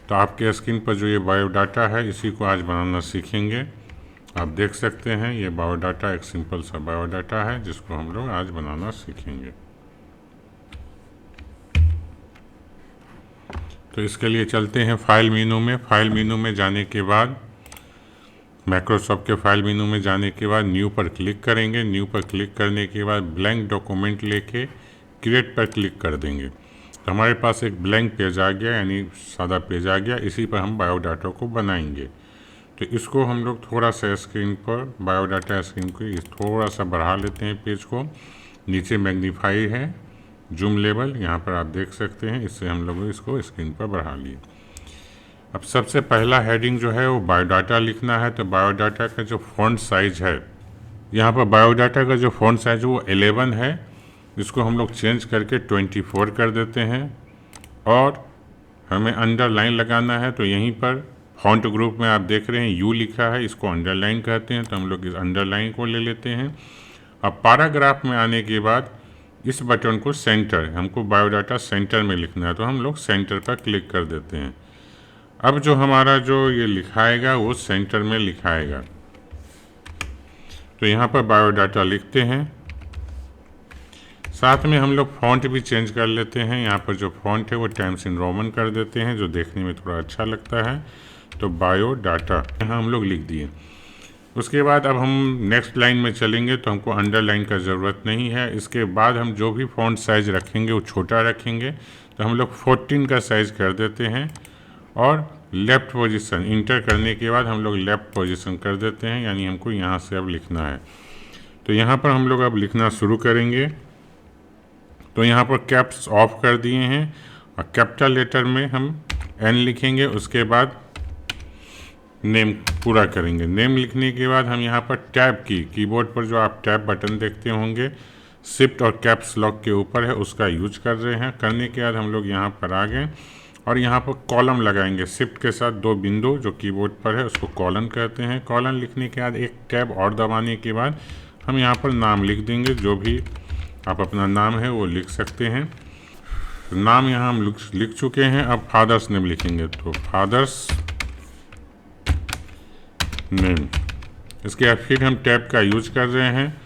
तो आपके स्क्रीन पर जो ये बायोडाटा है इसी को आज बनाना सीखेंगे। आप देख सकते हैं ये बायोडाटा एक सिंपल सा बायोडाटा है जिसको हम लोग आज बनाना सीखेंगे। तो इसके लिए चलते हैं फाइल मेनू में। फाइल मेनू में जाने के बाद माइक्रोसॉफ्ट के फाइल मेनू में जाने के बाद न्यू पर क्लिक करेंगे। न्यू पर क्लिक करने के बाद ब्लैंक डॉक्यूमेंट लेके क्रिएट पर क्लिक कर देंगे। तो हमारे पास एक ब्लैंक पेज आ गया, यानी सादा पेज आ गया। इसी पर हम बायोडाटा को बनाएंगे। तो इसको हम लोग थोड़ा सा स्क्रीन पर बायोडाटा स्क्रीन को थोड़ा सा बढ़ा लेते हैं पेज को। नीचे मैग्नीफाई है, जूम लेवल यहाँ पर आप देख सकते हैं। इससे हम लोग इसको स्क्रीन पर बढ़ा लिए। अब सबसे पहला हेडिंग जो है वो बायोडाटा लिखना है। तो बायोडाटा का जो फॉन्ट साइज है, यहाँ पर बायोडाटा का जो फॉन्ट साइज है वो 11 है। इसको हम लोग चेंज करके 24 कर देते हैं। और हमें अंडरलाइन लगाना है, तो यहीं पर फॉन्ट ग्रुप में आप देख रहे हैं यू लिखा है, इसको अंडरलाइन कहते हैं। तो हम लोग इस अंडरलाइन को ले लेते हैं। अब पैराग्राफ में आने के बाद इस बटन को सेंटर, हमको बायोडाटा सेंटर में लिखना है, तो हम लोग सेंटर पर क्लिक कर देते हैं। अब जो हमारा जो ये लिखाएगा वो सेंटर में लिखाएगा। तो यहाँ पर बायोडाटा लिखते हैं। साथ में हम लोग फ़ॉन्ट भी चेंज कर लेते हैं। यहाँ पर जो फ़ॉन्ट है वो टाइम्स इन रोमन कर देते हैं, जो देखने में थोड़ा अच्छा लगता है। तो बायोडाटा यहाँ हम लोग लिख दिए। उसके बाद अब हम नेक्स्ट लाइन में चलेंगे, तो हमको अंडरलाइन का ज़रूरत नहीं है। इसके बाद हम जो भी फ़ॉन्ट साइज़ रखेंगे वो छोटा रखेंगे। तो हम लोग 14 का साइज़ कर देते हैं। और लेफ़्ट पोजीशन इंटर करने के बाद हम लोग लेफ़्ट पोजीशन कर देते हैं, यानी हमको यहाँ से अब लिखना है। तो यहाँ पर हम लोग अब लिखना शुरू करेंगे। तो यहाँ पर कैप्स ऑफ कर दिए हैं और कैपिटल लेटर में हम एन लिखेंगे। उसके बाद नेम पूरा करेंगे। नेम लिखने के बाद हम यहाँ पर टैब की, कीबोर्ड पर जो आप टैब बटन देखते होंगे शिफ्ट और कैप्स लॉक के ऊपर है, उसका यूज कर रहे हैं। करने के बाद हम लोग यहाँ पर आ गए और यहाँ पर कॉलम लगाएंगे। शिफ्ट के साथ 2 बिंदु जो कीबोर्ड पर है उसको कॉलन कहते हैं। कॉलन लिखने के बाद एक टैब और दबाने के बाद हम यहाँ पर नाम लिख देंगे। जो भी आप अपना नाम है वो लिख सकते हैं। नाम यहाँ हम लिख चुके हैं। अब फादर्स नेम लिखेंगे, तो फादर्स नेम। इसके बाद फिर हम टैब का यूज कर रहे हैं।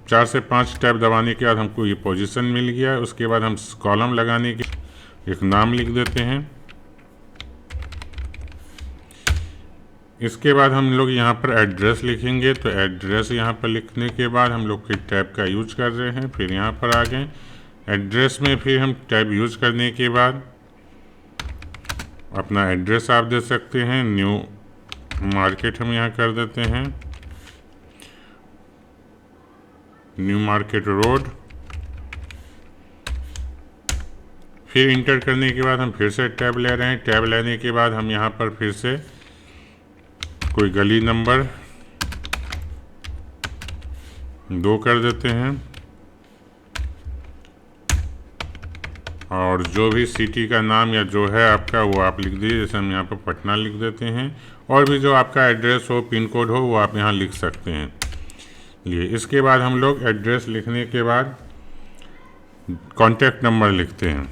4 से 5 टैब दबाने के बाद हमको ये पोजीशन मिल गया। उसके बाद हम कॉलम लगाने के एक नाम लिख देते हैं। इसके बाद हम लोग यहाँ पर एड्रेस लिखेंगे। तो एड्रेस यहाँ पर लिखने के बाद हम लोग फिर टैब का यूज कर रहे हैं। फिर यहाँ पर आ गए एड्रेस में, फिर हम टैब यूज करने के बाद अपना एड्रेस आप दे सकते हैं। न्यू मार्केट हम यहाँ कर देते हैं, न्यू मार्केट रोड। फिर इंटर करने के बाद हम फिर से टैब ले रहे हैं। टैब लेने के बाद हम यहाँ पर फिर से कोई गली नंबर 2 कर देते हैं। और जो भी सिटी का नाम या जो है आपका वो आप लिख दीजिए। जैसे हम यहाँ पर पटना लिख देते हैं। और भी जो आपका एड्रेस हो, पिन कोड हो, वो आप यहाँ लिख सकते हैं। लिए इसके बाद हम लोग एड्रेस लिखने के बाद कॉन्टैक्ट नंबर लिखते हैं।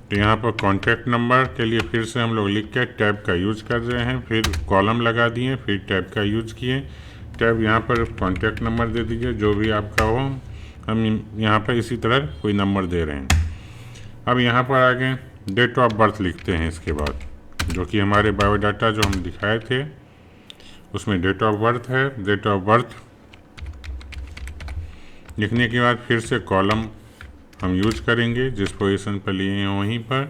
तो यहाँ पर कॉन्टैक्ट नंबर के लिए फिर से हम लोग लिख के टैब का यूज कर रहे हैं। फिर कॉलम लगा दिए, फिर टैब का यूज किए। टैब यहाँ पर कॉन्टैक्ट नंबर दे दीजिए, जो भी आपका हो। हम यहाँ पर इसी तरह कोई नंबर दे रहे हैं। अब यहाँ पर आगे डेट ऑफ बर्थ लिखते हैं। इसके बाद जो कि हमारे बायोडाटा जो हम दिखाए थे उसमें डेट ऑफ बर्थ है। डेट ऑफ बर्थ लिखने के बाद फिर से कॉलम हम यूज करेंगे, जिस पोजीशन पर लिए हैं वहीं पर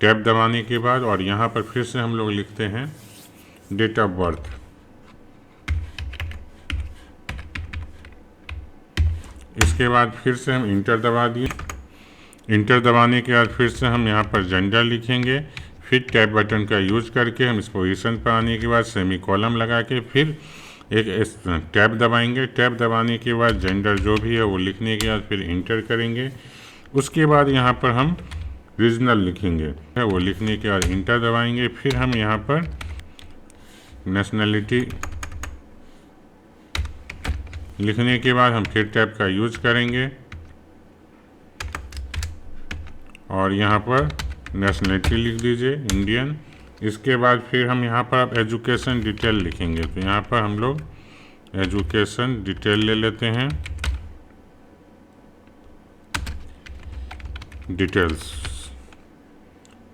टैब दबाने के बाद। और यहाँ पर फिर से हम लोग लिखते हैं डेट ऑफ बर्थ। इसके बाद फिर से हम इंटर दबा दिए। इंटर दबाने के बाद फिर से हम यहाँ पर जेंडर लिखेंगे। फिर टैब बटन का यूज करके हम इस पोजीशन पर आने के बाद सेमी कॉलम लगा के फिर एक टैब दबाएंगे। टैब दबाने के बाद जेंडर जो भी है वो लिखने के बाद फिर इंटर करेंगे। उसके बाद यहाँ पर हम रीजनल लिखेंगे, वो लिखने के बाद इंटर दबाएंगे। फिर हम यहाँ पर नेशनलिटी लिखने के बाद हम फिर टैब का यूज करेंगे। और यहाँ पर नेशनलिटी लिख दीजिए इंडियन। इसके बाद फिर हम यहाँ पर अब एजुकेशन डिटेल लिखेंगे, तो यहाँ पर हम लोग एजुकेशन डिटेल ले लेते हैं, डिटेल्स।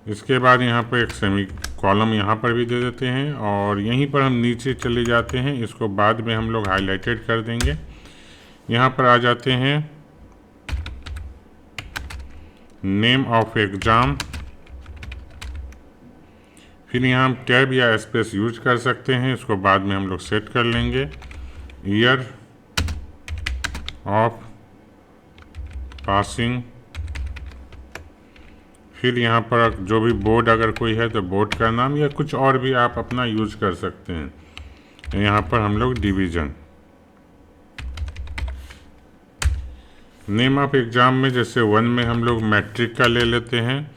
इसके बाद यहाँ पर एक सेमी कॉलम यहाँ पर भी दे देते हैं और यहीं पर हम नीचे चले जाते हैं, इसको बाद में हम लोग हाईलाइटेड कर देंगे। यहाँ पर आ जाते हैं नेम ऑफ एग्ज़ाम, फिर यहाँ हम टैब या स्पेस यूज कर सकते हैं, इसको बाद में हम लोग सेट कर लेंगे। ईयर ऑफ पासिंग, फिर यहाँ पर जो भी बोर्ड अगर कोई है तो बोर्ड का नाम या कुछ और भी आप अपना यूज कर सकते हैं। यहाँ पर हम लोग डिवीज़न, नेम ऑफ एग्ज़ाम में जैसे 1 में हम लोग मैट्रिक का ले लेते हैं,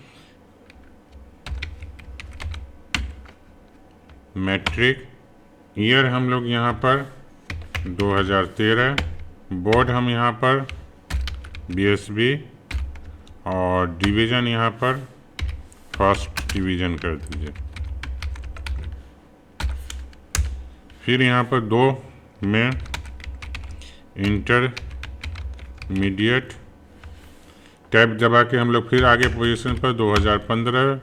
मैट्रिक। ईयर हम लोग यहाँ पर 2013, बोर्ड हम यहाँ पर BSB और डिवीज़न यहाँ पर फर्स्ट डिवीज़न कर दीजिए। फिर यहाँ पर 2 में इंटरमीडिएट, टैब दबा के हम लोग फिर आगे पोजीशन पर 2015,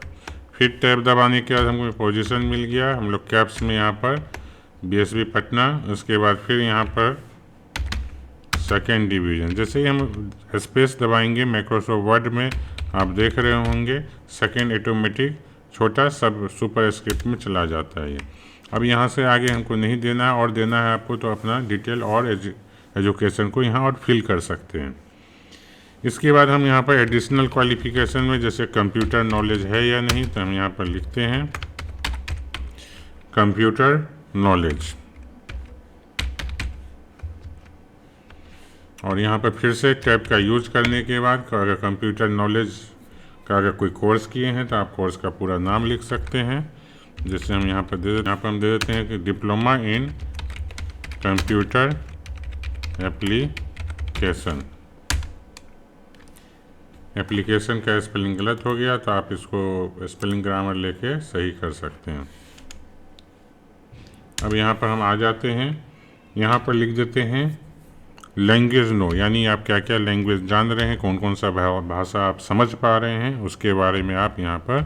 फिर टैब दबाने के बाद हमको पोजीशन मिल गया, हम लोग कैप्स में यहाँ पर BSB पटना। उसके बाद फिर यहाँ पर सेकेंड डिवीज़न, जैसे ही हम स्पेस दबाएंगे माइक्रोसॉफ्ट वर्ड में आप देख रहे होंगे सेकेंड ऑटोमेटिक छोटा सब सुपर स्क्रिप्ट में चला जाता है ये। अब यहाँ से आगे हमको नहीं देना है, और देना है आपको तो अपना डिटेल और एजुकेशन को यहाँ और फिल कर सकते हैं। इसके बाद हम यहाँ पर एडिशनल क्वालिफिकेशन में जैसे कंप्यूटर नॉलेज है या नहीं, तो हम यहाँ पर लिखते हैं कंप्यूटर नॉलेज। और यहाँ पर फिर से टैब का यूज करने के बाद अगर कंप्यूटर नॉलेज का अगर कोई कोर्स किए हैं तो आप कोर्स का पूरा नाम लिख सकते हैं। जैसे हम यहाँ पर हम दे देते हैं कि diploma in computer application. Application का स्पेलिंग गलत हो गया तो आप इसको स्पेलिंग ग्रामर लेके सही कर सकते हैं। अब यहाँ पर हम आ जाते हैं, यहाँ पर लिख देते हैं लैंग्वेज नो, यानी आप क्या क्या लैंग्वेज जान रहे हैं, कौन कौन सा भाषा आप समझ पा रहे हैं, उसके बारे में आप यहाँ पर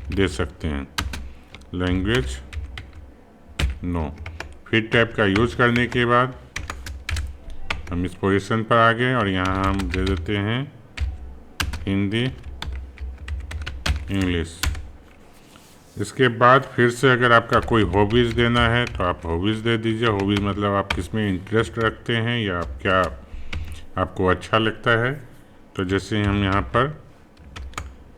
दे सकते हैं लैंग्वेज नो। फिर टैब का यूज करने के बाद हम इस पोजीशन पर आ गए और यहाँ हम दे देते हैं हिंदी इंग्लिश। इसके बाद फिर से अगर आपका कोई हॉबीज़ देना है तो आप हॉबीज़ दे दीजिए। हॉबीज़ मतलब आप किस में इंटरेस्ट रखते हैं या आप क्या आपको अच्छा लगता है। तो जैसे हम यहाँ पर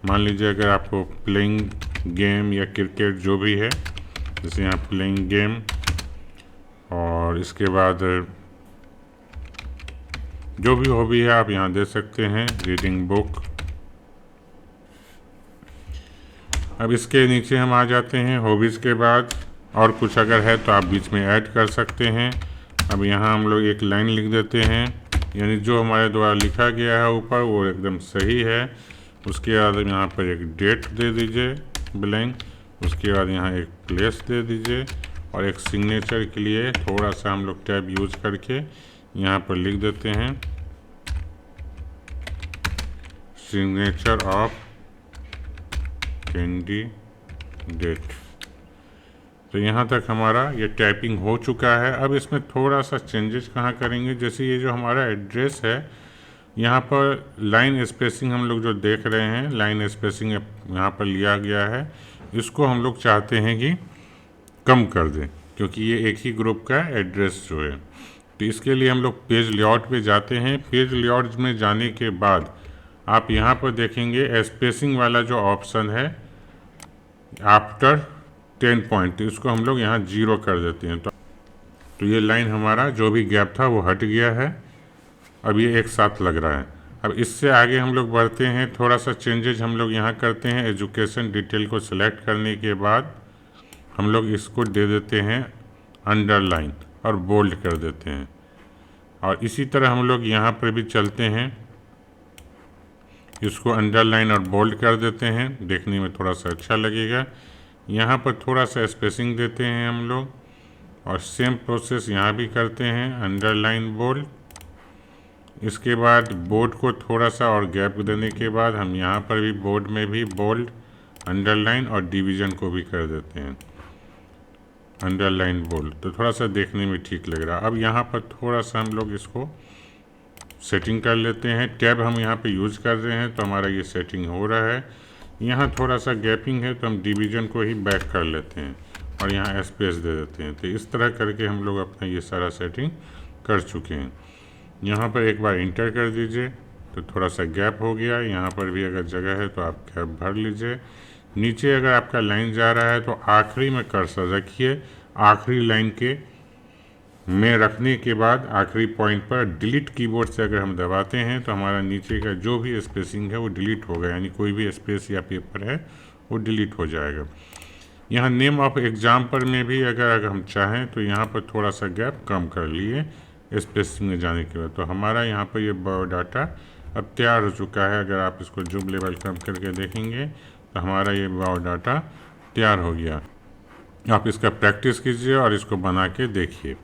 मान लीजिए अगर आपको प्लेइंग गेम या क्रिकेट जो भी है, जैसे यहाँ प्लेइंग गेम, और इसके बाद जो भी हॉबी है आप यहाँ दे सकते हैं रीडिंग बुक। अब इसके नीचे हम आ जाते हैं हॉबीज़ के बाद और कुछ अगर है तो आप बीच में ऐड कर सकते हैं। अब यहाँ हम लोग एक लाइन लिख देते हैं, यानी जो हमारे द्वारा लिखा गया है ऊपर वो एकदम सही है। उसके बाद यहाँ पर एक डेट दे दीजिए ब्लैंक, उसके बाद यहाँ एक प्लेस दे दीजिए और एक सिग्नेचर के लिए थोड़ा सा हम लोग टैब यूज करके यहाँ पर लिख देते हैं सिग्नेचर ऑफ कैंडिडेट। तो यहाँ तक हमारा ये टाइपिंग हो चुका है। अब इसमें थोड़ा सा चेंजेस कहाँ करेंगे, जैसे ये जो हमारा एड्रेस है यहाँ पर लाइन स्पेसिंग हम लोग जो देख रहे हैं, लाइन स्पेसिंग यहाँ पर लिया गया है, इसको हम लोग चाहते हैं कि कम कर दें क्योंकि ये एक ही ग्रुप का एड्रेस जो है। तो इसके लिए हम लोग पेज लेआउट पे जाते हैं। पेज लेआउट में जाने के बाद आप यहाँ पर देखेंगे स्पेसिंग वाला जो ऑप्शन है आफ्टर 10 पॉइंट, इसको हम लोग यहाँ 0 कर देते हैं। तो ये लाइन हमारा जो भी गैप था वो हट गया है, अब ये एक साथ लग रहा है। अब इससे आगे हम लोग बढ़ते हैं, थोड़ा सा चेंजेज हम लोग यहाँ करते हैं। एजुकेशन डिटेल को सिलेक्ट करने के बाद हम लोग इसको दे देते हैं अंडरलाइन और बोल्ड कर देते हैं। और इसी तरह हम लोग यहाँ पर भी चलते हैं, इसको अंडरलाइन और बोल्ड कर देते हैं, देखने में थोड़ा सा अच्छा लगेगा। यहाँ पर थोड़ा सा स्पेसिंग देते हैं हम लोग, और सेम प्रोसेस यहाँ भी करते हैं, अंडरलाइन बोल्ड। इसके बाद बोर्ड को थोड़ा सा और गैप देने के बाद हम यहाँ पर भी बोर्ड में भी बोल्ड, अंडरलाइन और डिवीज़न को भी कर देते हैं, अंडरलाइन बोल्ड। तो थोड़ा सा देखने में ठीक लग रहा है। अब यहाँ पर थोड़ा सा हम लोग इसको सेटिंग कर लेते हैं। टैब हम यहाँ पे यूज़ कर रहे हैं तो हमारा ये सेटिंग हो रहा है। यहाँ थोड़ा सा गैपिंग है तो हम डिवीज़न को ही बैक कर लेते हैं और यहाँ स्पेस दे देते हैं। तो इस तरह करके हम लोग अपना ये सारा सेटिंग कर चुके हैं। यहाँ पर एक बार इंटर कर दीजिए तो थोड़ा सा गैप हो गया। यहाँ पर भी अगर जगह है तो आप गैप भर लीजिए। नीचे अगर आपका लाइन जा रहा है तो आखिरी में कर्सर रखिए, आखिरी लाइन के में रखने के बाद आखिरी पॉइंट पर डिलीट कीबोर्ड से अगर हम दबाते हैं तो हमारा नीचे का जो भी स्पेसिंग है वो डिलीट होगा, यानी कोई भी स्पेस या पेपर है वो डिलीट हो जाएगा। यहाँ नेम ऑफ एग्जाम्पल में भी अगर हम चाहें तो यहाँ पर थोड़ा सा गैप कम कर लिए स्पेसिंग में जाने के बाद। तो हमारा यहाँ पर ये बायोडाटा अब तैयार हो चुका है। अगर आप इसको जूम लेवल कम करके देखेंगे तो हमारा ये बायोडाटा तैयार हो गया। आप इसका प्रैक्टिस कीजिए और इसको बना के देखिए।